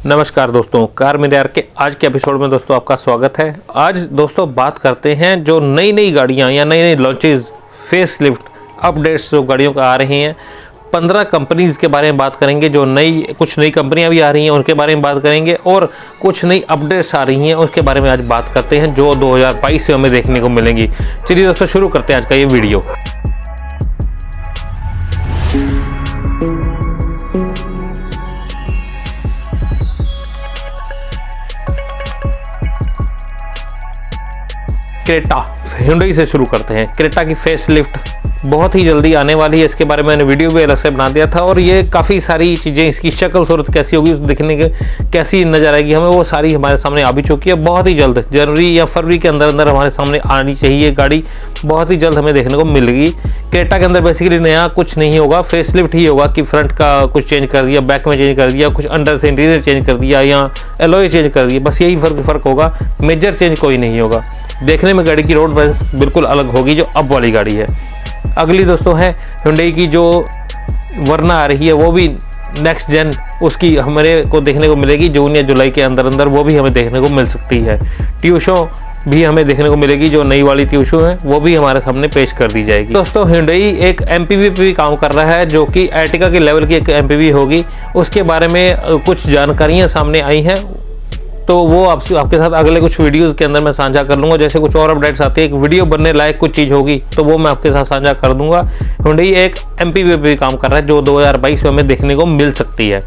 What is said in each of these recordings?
नमस्कार दोस्तों, car media के आज के एपिसोड में दोस्तों आपका स्वागत है। आज दोस्तों बात करते हैं जो नई गाड़ियां या नई लॉन्चेस, फेस लिफ्ट, अपडेट्स जो गाड़ियों का आ रही हैं। 15 कंपनीज के बारे में बात करेंगे। जो कुछ नई कंपनियां भी आ रही हैं उनके बारे में बात करेंगे और कुछ नई अपडेट्स आ रही हैं उसके बारे में आज बात करते हैं जो 2022 में हमें देखने को मिलेंगी। चलिए दोस्तों शुरू करते हैं आज का ये वीडियो। क्रेटा, Hyundai से शुरू करते हैं। क्रेटा की फेस लिफ्ट बहुत ही जल्दी आने वाली है। इसके बारे में मैंने वीडियो भी अलग से बना दिया था और ये काफ़ी सारी चीज़ें, इसकी शक्ल सूरत कैसी होगी, दिखने के कैसी नज़र आएगी हमें, वो सारी हमारे सामने आ भी चुकी है। बहुत ही जल्द जनवरी या फरवरी के अंदर हमारे सामने आनी चाहिए गाड़ी, बहुत ही जल्द हमें देखने को मिलेगी। क्रेटा के अंदर बेसिकली नया कुछ नहीं होगा, फेस लिफ्ट ही होगा कि फ्रंट का कुछ चेंज कर दिया, बैक में चेंज कर दिया, कुछ अंदर से इंटीरियर चेंज कर दिया या एलॉय चेंज कर दिया, बस यही फ़र्क होगा। मेजर चेंज कोई नहीं होगा। देखने में गाड़ी की रोड प्रेजेंस बिल्कुल अलग होगी जो अब वाली गाड़ी है। अगली दोस्तों है Hyundai की जो वरना आ रही है, वो भी नेक्स्ट जेन उसकी हमारे को देखने को मिलेगी जून या जुलाई के अंदर वो भी हमें देखने को मिल सकती है। ट्यूशो भी हमें देखने को मिलेगी, जो नई वाली ट्यूशो है वो भी हमारे सामने पेश कर दी जाएगी। दोस्तों Hyundai एक MPV पे भी काम कर रहा है जो कि Ertiga के लेवल की एक MPV होगी। उसके बारे में कुछ जानकारियाँ सामने आई हैं तो वो आपके साथ अगले कुछ वीडियोस के अंदर मैं साझा कर लूँगा। जैसे कुछ और अपडेट्स आती है, एक वीडियो बनने लायक कुछ चीज़ होगी तो वो मैं आपके साथ साझा कर दूंगा। Hyundai एक MPV पे भी काम कर रहा है जो 2022 में हमें देखने को मिल सकती है।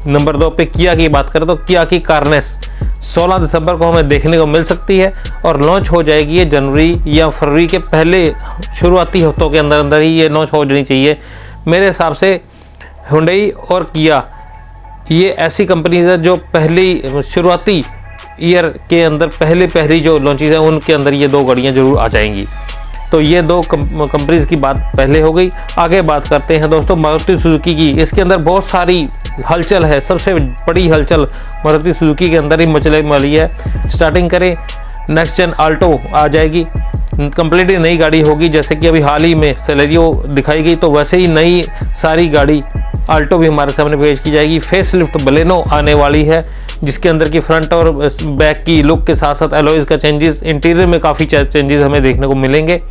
नंबर 2 पे किया की बात करें तो किया की कार्नेस 16 दिसंबर को हमें देखने को मिल सकती है और लॉन्च हो जाएगी ये जनवरी या फरवरी के पहले शुरुआती हफ्तों के अंदर ही ये लॉन्च हो जानी चाहिए मेरे हिसाब से। Hyundai और किया ये ऐसी कंपनीज है जो पहली शुरुआती ईयर के अंदर पहली जो लॉन्चेज है उनके अंदर ये दो गाड़ियाँ जरूर आ जाएंगी। तो ये दो कंपनीज की बात पहले हो गई। आगे बात करते हैं दोस्तों मारुति सुजुकी की। इसके अंदर बहुत सारी हलचल है। सबसे बड़ी हलचल मारुति सुजुकी के अंदर ही मचने वाली है। स्टार्टिंग करें, नेक्स्ट जेन आल्टो आ जाएगी, कंप्लीटली नई गाड़ी होगी। जैसे कि अभी हाल ही में सेलेरियो दिखाई गई तो वैसे ही नई सारी गाड़ी आल्टो भी हमारे सामने पेश की जाएगी। फेस लिफ्ट बलेनो आने वाली है जिसके अंदर की फ्रंट और बैक की लुक के साथ साथ एलॉयज़ का चेंजेस, इंटीरियर में काफ़ी चेंजेस हमें देखने को मिलेंगे।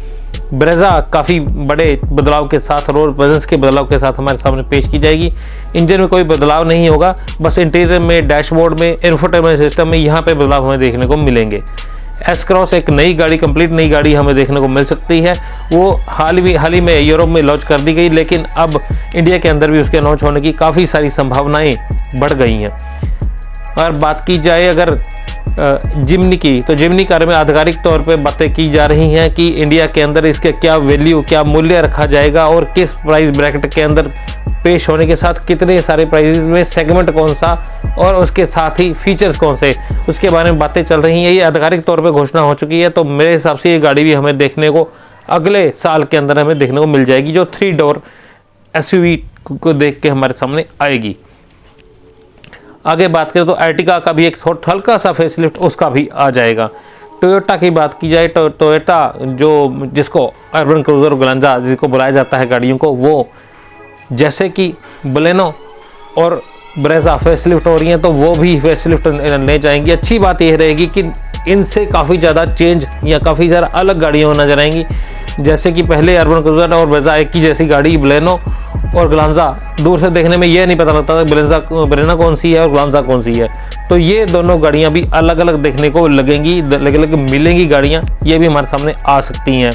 ब्रेजा काफ़ी बड़े बदलाव के साथ, रोड प्रेजेंस के बदलाव के साथ हमारे सामने पेश की जाएगी। इंजन में कोई बदलाव नहीं होगा, बस इंटीरियर में, डैशबोर्ड में, इंफोटेनमेंट सिस्टम में यहाँ पे बदलाव हमें देखने को मिलेंगे। एस क्रॉस एक नई गाड़ी, कंप्लीट नई गाड़ी हमें देखने को मिल सकती है। वो हाल ही में यूरोप में लॉन्च कर दी गई, लेकिन अब इंडिया के अंदर भी उसके लॉन्च होने की काफ़ी सारी संभावनाएं बढ़ गई हैं। और बात की जाए अगर जिमनी की, तो जिमनी कार में आधिकारिक तौर पे बातें की जा रही हैं कि इंडिया के अंदर इसके क्या वैल्यू, क्या मूल्य रखा जाएगा और किस प्राइस ब्रैकेट के अंदर पेश होने के साथ कितने सारे प्राइसेस में, सेगमेंट कौन सा और उसके साथ ही फीचर्स कौन से, उसके बारे में बातें चल रही हैं। ये आधिकारिक तौर पे घोषणा हो चुकी है। तो मेरे हिसाब से ये गाड़ी भी हमें देखने को अगले साल के अंदर हमें देखने को मिल जाएगी, जो 3 डोर SUV को देख के हमारे सामने आएगी। आगे बात करें तो Ertiga का भी एक हल्का सा फेसलिफ्ट उसका भी आ जाएगा। टोयोटा की बात की जाए तो टोयोटा जिसको अर्बन क्रूजर ग्लांजा जिसको बुलाया जाता है गाड़ियों को, वो जैसे कि बलेनो और ब्रेजा फेसलिफ्ट हो रही हैं तो वो भी फेसलिफ्ट ले जाएंगी। अच्छी बात यह रहेगी कि इनसे काफ़ी ज़्यादा चेंज या काफ़ी ज़्यादा अलग गाड़ियाँ नजर आएंगी। जैसे कि पहले अर्बन क्रूजर और ब्रेजा एक ही जैसी गाड़ी, बलेनो और ग्लांजा, दूर से देखने में यह नहीं पता लगता था बलेनो कौन सी है और ग्लांजा कौन सी है। तो ये दोनों गाड़ियाँ भी अलग अलग देखने को लगेंगी, अलग अलग मिलेंगी गाड़ियाँ, ये भी हमारे सामने आ सकती हैं।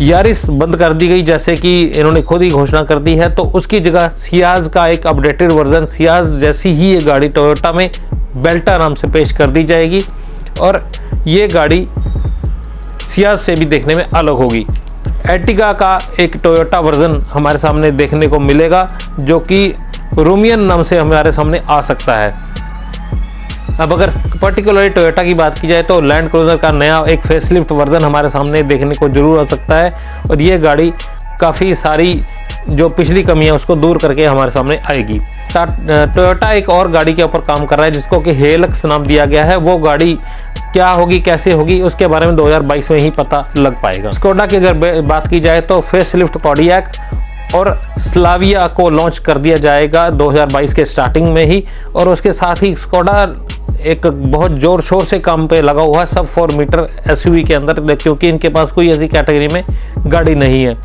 यारिस बंद कर दी गई जैसे कि इन्होंने खुद ही घोषणा कर दी है, तो उसकी जगह सियाज का एक अपडेटेड वर्जन, सियाज जैसी ही ये गाड़ी टोयोटा में बेल्टा नाम से पेश कर दी जाएगी और ये गाड़ी सियाज से भी देखने में अलग होगी। Ertiga का एक टोयोटा वर्जन हमारे सामने देखने को मिलेगा जो कि रोमियन नाम से हमारे सामने आ सकता है। अब अगर पर्टिकुलरली टोयोटा की बात की जाए तो लैंड क्रूजर का नया एक फेसलिफ्ट वर्जन हमारे सामने देखने को जरूर आ सकता है और ये गाड़ी काफ़ी सारी जो पिछली कमियां उसको दूर करके हमारे सामने आएगी। टोयोटा एक और गाड़ी के ऊपर काम कर रहा है जिसको कि हेलक्स नाम दिया गया है। वो गाड़ी क्या होगी, कैसे होगी, उसके बारे में 2022 में ही पता लग पाएगा। स्कोडा की अगर बात की जाए तो फेसलिफ्ट कॉर्डियक और स्लाविया को लॉन्च कर दिया जाएगा 2022 के स्टार्टिंग में ही। और उसके साथ ही स्कोडा एक बहुत ज़ोर शोर से काम पे लगा हुआ है सब 4 मीटर एसयूवी के अंदर, क्योंकि इनके पास कोई ऐसी कैटेगरी में गाड़ी नहीं है।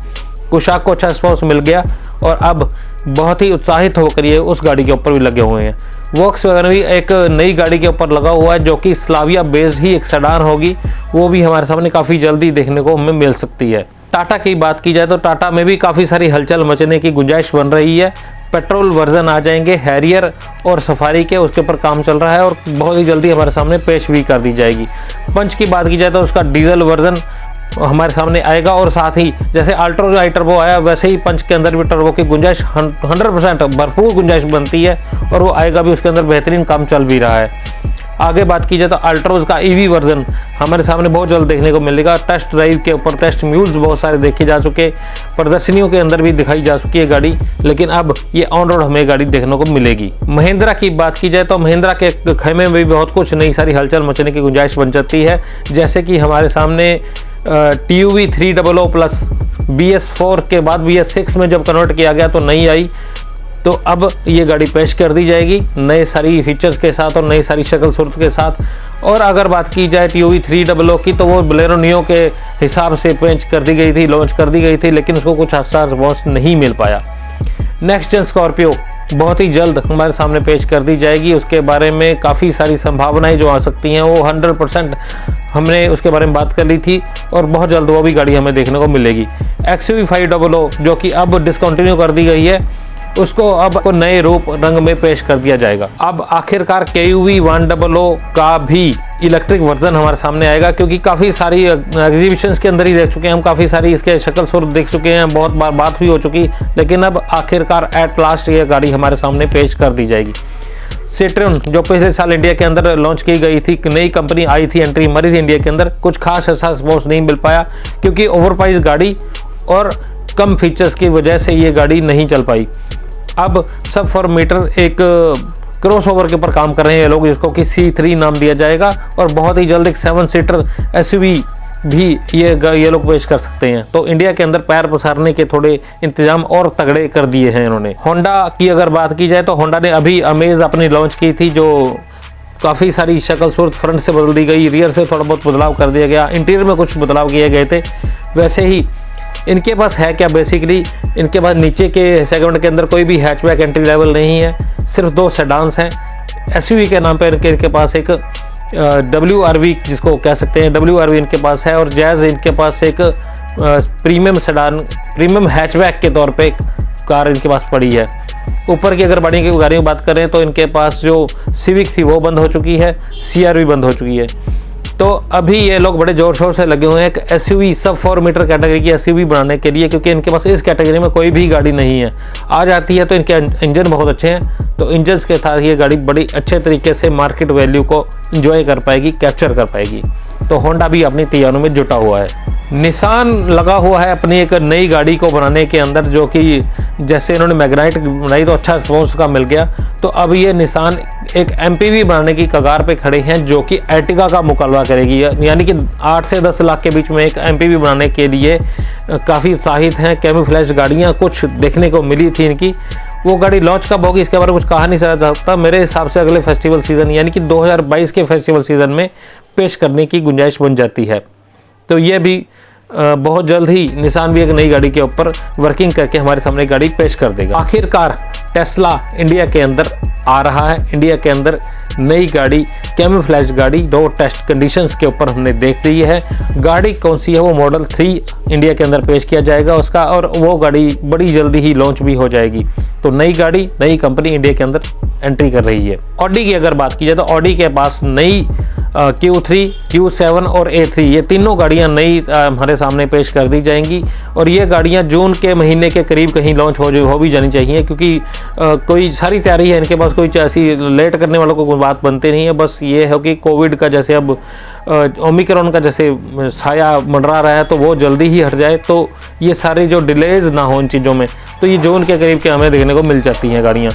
कुशाक को अच्छा रिस्पॉन्स मिल गया और अब बहुत ही उत्साहित होकर ये उस गाड़ी के ऊपर भी लगे हुए हैं। वॉक्सवैगन भी एक नई गाड़ी के ऊपर लगा हुआ है जो कि स्लाविया बेस्ड ही एक सेडान होगी, वो भी हमारे सामने काफ़ी जल्दी देखने को हमें मिल सकती है। टाटा की बात की जाए तो टाटा में भी काफ़ी सारी हलचल मचने की गुंजाइश बन रही है। पेट्रोल वर्जन आ जाएंगे हैरियर और सफारी के, उसके ऊपर काम चल रहा है और बहुत ही जल्दी हमारे सामने पेश भी कर दी जाएगी। पंच की बात की जाए तो उसका डीजल वर्जन हमारे सामने आएगा और साथ ही जैसे अल्ट्रो आई टर्बो आया वैसे ही पंच के अंदर भी टर्बो की गुंजाइश 100% भरपूर गुंजाइश बनती है और वो आएगा भी, उसके अंदर बेहतरीन काम चल भी रहा है। आगे बात की जाए तो अल्ट्रोज का ईवी वर्जन हमारे सामने बहुत जल्द देखने को मिलेगा। टेस्ट ड्राइव के ऊपर टेस्ट म्यूल्स बहुत सारे देखे जा चुके, प्रदर्शनियों के अंदर भी दिखाई जा चुकी है गाड़ी, लेकिन अब ये ऑन रोड हमें गाड़ी देखने को मिलेगी। महिंद्रा की बात की जाए तो महिंद्रा के खेमे में भी बहुत कुछ नई सारी हलचल मचने की गुंजाइश बन जाती है। जैसे कि हमारे सामने TUV 300 प्लस BS4 के बाद BS6 में जब कन्वर्ट किया गया तो नहीं आई, तो अब ये गाड़ी पेश कर दी जाएगी नए सारी फीचर्स के साथ और नई सारी शक्ल सूरत के साथ। और अगर बात की जाए TUV 300 की तो वो बोलेरो नियो के हिसाब से पेश कर दी गई थी, लॉन्च कर दी गई थी, लेकिन उसको कुछ अच्छा रिस्पॉन्स नहीं मिल पाया। नेक्स्ट जेन स्कॉर्पियो बहुत ही जल्द हमारे सामने पेश कर दी जाएगी। उसके बारे में काफ़ी सारी संभावनाएं जो आ सकती हैं, वो 100% हमने उसके बारे में बात कर ली थी और बहुत जल्द वो भी गाड़ी हमें देखने को मिलेगी। XUV 500 जो कि अब डिसकंटिन्यू कर दी गई है, उसको अब नए रूप रंग में पेश कर दिया जाएगा। अब आखिरकार KUV 100 का भी इलेक्ट्रिक वर्जन हमारे सामने आएगा, क्योंकि काफ़ी सारी एग्जीबिशंस के अंदर ही देख चुके हैं हम, काफ़ी सारी इसके शक्ल सूरत देख चुके हैं, बहुत बार बात भी हो चुकी, लेकिन अब आखिरकार एट लास्ट ये गाड़ी हमारे सामने पेश कर दी जाएगी। सिट्रॉन जो पिछले साल इंडिया के अंदर लॉन्च की गई थी, नई कंपनी आई थी, एंट्री मारी थी इंडिया के अंदर, कुछ खास ऐसा रिस्पॉन्स नहीं मिल पाया क्योंकि ओवर प्राइस गाड़ी और कम फीचर्स की वजह से ये गाड़ी नहीं चल पाई। अब सब 4 मीटर एक क्रॉसओवर के ऊपर काम कर रहे हैं ये लोग, जिसको कि C3 नाम दिया जाएगा और बहुत ही जल्द एक 7 सीटर SUV भी ये लोग पेश कर सकते हैं। तो इंडिया के अंदर पैर पसारने के थोड़े इंतजाम और तगड़े कर दिए हैं इन्होंने। होंडा की अगर बात की जाए तो होंडा ने अभी अमेज अपनी लॉन्च की थी, जो काफ़ी सारी शक्ल सूरत फ्रंट से बदल दी गई, रियर से थोड़ा बहुत बदलाव कर दिया गया, इंटीरियर में कुछ बदलाव किए गए थे। वैसे ही इनके पास है क्या, बेसिकली इनके पास नीचे के सेगमेंट के अंदर कोई भी हैचबैक एंट्री लेवल नहीं है, सिर्फ 2 सेडान्स हैं। SUV के नाम पर इनके पास एक WRV जिसको कह सकते हैं, WRV इनके पास है, और जैज़ इनके पास एक प्रीमियम सेडान, प्रीमियम हैचबैक के तौर पे एक कार इनके पास पड़ी है। ऊपर की अगर गाड़ी की बात करें तो इनके पास जो सिविक थी वो बंद हो चुकी है, CR-V बंद हो चुकी है। तो अभी ये लोग बड़े जोर शोर से लगे हुए हैं एक SUV सब 4 मीटर कैटेगरी की SUV बनाने के लिए, क्योंकि इनके पास इस कैटेगरी में कोई भी गाड़ी नहीं है। आ जाती है तो इनके इंजन बहुत अच्छे हैं, तो इंजन के साथ ये गाड़ी बड़ी अच्छे तरीके से मार्केट वैल्यू को इंजॉय कर पाएगी, कैप्चर कर पाएगी। तो होंडा भी अपनी तैयारियों में जुटा हुआ है। निसान लगा हुआ है अपनी एक नई गाड़ी को बनाने के अंदर, जो कि जैसे इन्होंने मैग्नाइट बनाई तो अच्छा रिस्पॉन्स का मिल गया, तो अब ये निसान एक MPV बनाने की कगार पे खड़े हैं जो कि एर्टिगा का मुकाबला करेगी। यानी कि 8 से 10 लाख के बीच में एक MPV बनाने के लिए काफ़ी उत्साहित हैं। कैमोफ्लेज गाड़ियाँ कुछ देखने को मिली थी इनकी, वो गाड़ी लॉन्च कब होगी इसके बारे में कुछ कहा नहीं जा सकता। मेरे हिसाब से अगले फेस्टिवल सीज़न यानी कि 2022 के फेस्टिवल सीज़न में पेश करने की गुंजाइश बन जाती है। तो ये भी बहुत जल्द ही निसान भी एक नई गाड़ी के ऊपर वर्किंग करके हमारे सामने गाड़ी पेश कर देगा। आखिरकार टेस्ला इंडिया के अंदर आ रहा है। इंडिया के अंदर नई गाड़ी, कैमोफ्लेज गाड़ी, 2 टेस्ट कंडीशंस के ऊपर हमने देख ली है। गाड़ी कौन सी है, वो मॉडल 3 इंडिया के अंदर पेश किया जाएगा उसका, और वो गाड़ी बड़ी जल्दी ही लॉन्च भी हो जाएगी। तो नई गाड़ी, नई कंपनी इंडिया के अंदर एंट्री कर रही है। ऑडी की अगर बात की जाए तो ऑडी के पास नई Q3, Q7 और A3 ये तीनों गाड़ियां नई हमारे सामने पेश कर दी जाएंगी, और ये गाड़ियां जून के महीने के करीब कहीं लॉन्च हो भी जानी चाहिए, क्योंकि कोई सारी तैयारी है इनके पास, कोई ऐसी लेट करने वालों को कोई बात बनती नहीं है। बस ये है कि कोविड का जैसे अब ओमिक्रॉन का जैसे साया मंडरा रहा है तो वो जल्दी ही हट जाए, तो ये सारी जो डिलेज ना हो इन चीज़ों में, तो ये जून के करीब के हमें देखने को मिल जाती हैं गाड़ियाँ।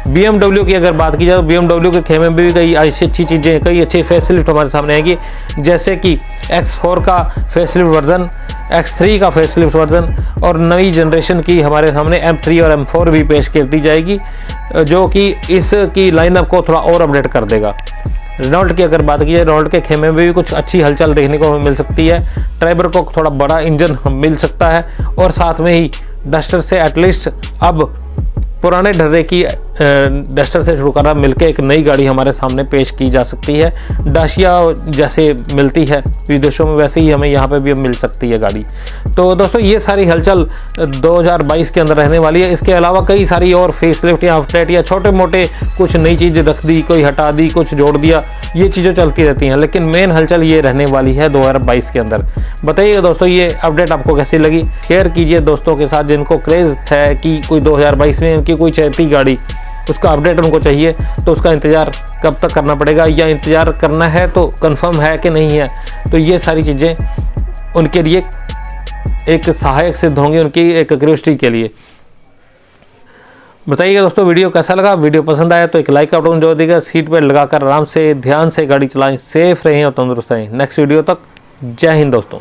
BMW की अगर बात की जाए तो BMW के खेमे में भी कई अच्छी चीज़ें, कई अच्छी फेसलिफ्ट हमारे सामने आएगी, जैसे कि X4 का फेसलिफ्ट वर्जन, X3 का फेसलिफ्ट वर्जन और नई जनरेशन की हमारे सामने M3 और M4 भी पेश कर दी जाएगी, जो कि इसकी लाइनअप को थोड़ा और अपडेट कर देगा। रेनॉल्ट की अगर बात की जाए, रेनॉल्ट के खेमे में भी कुछ अच्छी हलचल देखने को मिल सकती है। ट्राइबर को थोड़ा बड़ा इंजन मिल सकता है और साथ में ही डस्टर से एटलीस्ट अब पुराने ढर्रे की डस्टर से शुरू करना मिलकर एक नई गाड़ी हमारे सामने पेश की जा सकती है। डाशिया जैसे मिलती है विदेशों में, वैसे ही हमें यहाँ पे भी मिल सकती है गाड़ी। तो दोस्तों ये सारी हलचल 2022 के अंदर रहने वाली है। इसके अलावा कई सारी और फेसलिफ्ट या अपडेट या छोटे मोटे कुछ नई चीज़ें रख दी, कोई हटा दी, कुछ जोड़ दिया, ये चीज़ें चलती रहती हैं, लेकिन मेन हलचल ये रहने वाली है 2022 के अंदर। बताइए दोस्तों ये अपडेट आपको कैसी लगी, शेयर कीजिए दोस्तों के साथ जिनको क्रेज़ है कि कोई 2022 में उनकी कोई चाहती गाड़ी, उसका अपडेट उनको चाहिए, तो उसका इंतज़ार कब तक करना पड़ेगा या इंतज़ार करना है तो कंफर्म है कि नहीं है। तो ये सारी चीज़ें उनके लिए एक सहायक सिद्ध होंगी, उनकी एक क्यूरियोसिटी के लिए। बताइएगा दोस्तों वीडियो कैसा लगा। वीडियो पसंद आया तो एक लाइक का बटन जोड़ दीजिएगा। सीट बेल्ट लगाकर आराम से ध्यान से गाड़ी चलाएं, सेफ रहें और तंदुरुस्त रहें। नेक्स्ट वीडियो तक जय हिंद दोस्तों।